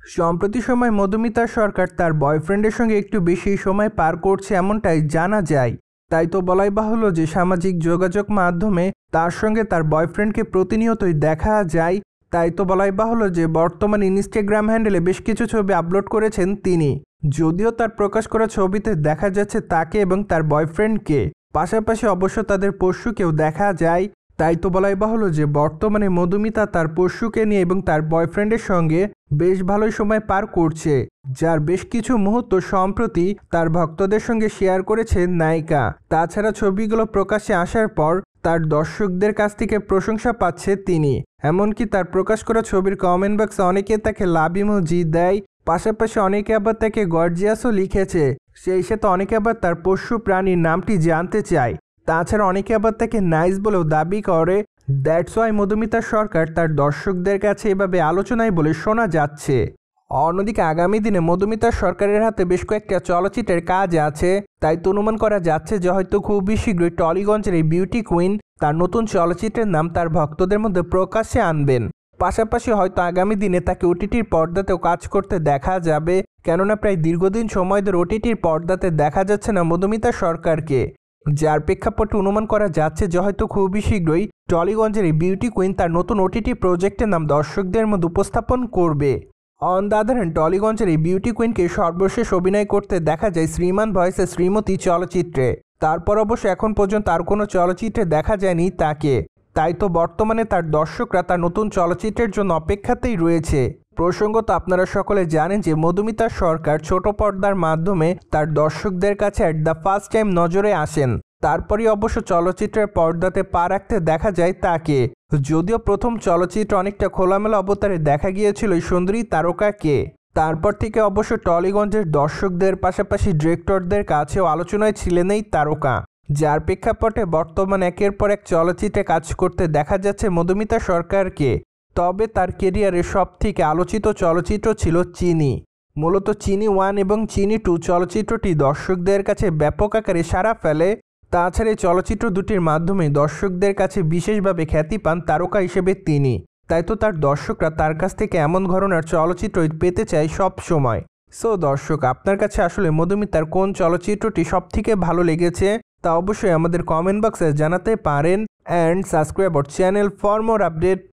সম্প্রতি সময় মধুমিতা সরকার তার বয়ফ্রেন্ডের সঙ্গে একটু বেশি সময় পার করছে এমনটাই জানা যায়। তাই তো বলাই বাহুল্য যে সামাজিক যোগাযোগ মাধ্যমে তার সঙ্গে তার বয়ফ্রেন্ডকে প্রতিনিয়তই দেখা যায়। তাই তো বলাই বাহুল্য যে বর্তমান ইনস্টাগ্রাম হ্যান্ডেলে বেশ কিছু ছবি আপলোড করেছেন তিনি। যদিও তার প্রকাশ করা ছবিতে দেখা যাচ্ছে তাকে এবং তার বয়ফ্রেন্ডকে, পাশাপাশি অবশ্য তাদের পশুকেও দেখা যায়। তাই তো বলাই বাহুল্য যে বর্তমানে মধুমিতা তার পশুকে নিয়ে এবং তার বয়ফ্রেন্ডের সঙ্গে বেশ ভালোই সময় পার করছে, যার বেশ কিছু মুহূর্ত সম্প্রতি তার ভক্তদের সঙ্গে শেয়ার করেছে নায়িকা। তাছাড়া ছবিগুলো প্রকাশ্যে আসার পর তার দর্শকদের কাছ থেকে প্রশংসা পাচ্ছে তিনি। এমনকি তার প্রকাশ করা ছবির কমেন্ট বক্সে অনেকে তাকে লাভ ইমোজি দেয়, পাশাপাশি অনেকে আবার তাকে গর্জিয়াসও লিখেছে। সেই সাথে অনেকে আবার তার পোষ্য প্রাণীর নামটি জানতে চায়। তাছাড়া অনেকে আবার তাকে নাইস বলেও দাবি করে। দ্যাটস ওয়াই মধুমিতা সরকার তার দর্শকদের কাছে এভাবে আলোচনায় বলে শোনা যাচ্ছে। অন্যদিকে আগামী দিনে মধুমিতা সরকারের হাতে বেশ কয়েকটা চলচ্চিত্রের কাজ আছে। তাই তো অনুমান করা যাচ্ছে যে হয়তো খুবই শীঘ্রই টলিগঞ্জের এই বিউটি কুইন তার নতুন চলচ্চিত্রের নাম তার ভক্তদের মধ্যে প্রকাশ্যে আনবেন। পাশাপাশি হয়তো আগামী দিনে তাকে ওটিটির পর্দাতেও কাজ করতে দেখা যাবে, কেননা প্রায় দীর্ঘদিন সময় ধরে ওটিটির পর্দাতে দেখা যাচ্ছে না মধুমিতা সরকারকে। যার প্রেক্ষাপটে অনুমান করা যাচ্ছে যে হয়তো খুবই শীঘ্রই টলিগঞ্জের এই বিউটি কুইন তার নতুন ওটিটি প্রজেক্টের নাম দর্শকদের মধ্যে উপস্থাপন করবে। অন দ্য আদার হ্যান্ড, টলিগঞ্জের এই বিউটি কুইনকে সর্বশেষ অভিনয় করতে দেখা যায় শ্রীমান ভয়েসে শ্রীমতী চলচ্চিত্রে। তারপর অবশ্য এখন পর্যন্ত আর কোনো চলচ্চিত্রে দেখা যায়নি তাকে। তাই তো বর্তমানে তার দর্শকরা তার নতুন চলচ্চিত্রের জন্য অপেক্ষাতেই রয়েছে। প্রসঙ্গত আপনারা সকলে জানেন যে মধুমিতা সরকার ছোট পর্দার মাধ্যমে তার দর্শকদের কাছে অ্যাট দ্য ফার্স্ট টাইম নজরে আসেন। তারপরই অবশ্য চলচ্চিত্রের পর্দাতে পা রাখতে দেখা যায় তাকে। যদিও প্রথম চলচ্চিত্র অনেকটা খোলামেলা অবতারে দেখা গিয়েছিল এই সুন্দরী তারকাকে। তারপর থেকে অবশ্য টলিগঞ্জের দর্শকদের পাশাপাশি ডিরেক্টরদের কাছেও আলোচনায় ছিলেন এই তারকা, যার প্রেক্ষাপটে বর্তমান একের পর এক চলচ্চিত্রে কাজ করতে দেখা যাচ্ছে মধুমিতা সরকারকে। তবে তার কেরিয়ারের সবথেকে আলোচিত চলচ্চিত্র ছিল চিনি। মূলত চিনি 1 এবং চিনি 2 চলচ্চিত্রটি দর্শকদের কাছে ব্যাপক আকারে সাড়া ফেলে। তাছাড়া এই চলচ্চিত্র দুটির মাধ্যমে দর্শকদের কাছে বিশেষভাবে খ্যাতি পান তারকা হিসেবে তিনি। তাই তো তার দর্শকরা তার কাছ থেকে এমন ধরনের চলচ্চিত্র পেতে চায় সব সময়। সো দর্শক, আপনার কাছে আসলে মধুমিতার কোন চলচ্চিত্রটি সবথেকে ভালো লেগেছে তা অবশ্যই আমাদের কমেন্ট বক্সে জানাতে পারেন। And subscribe our channel for more update.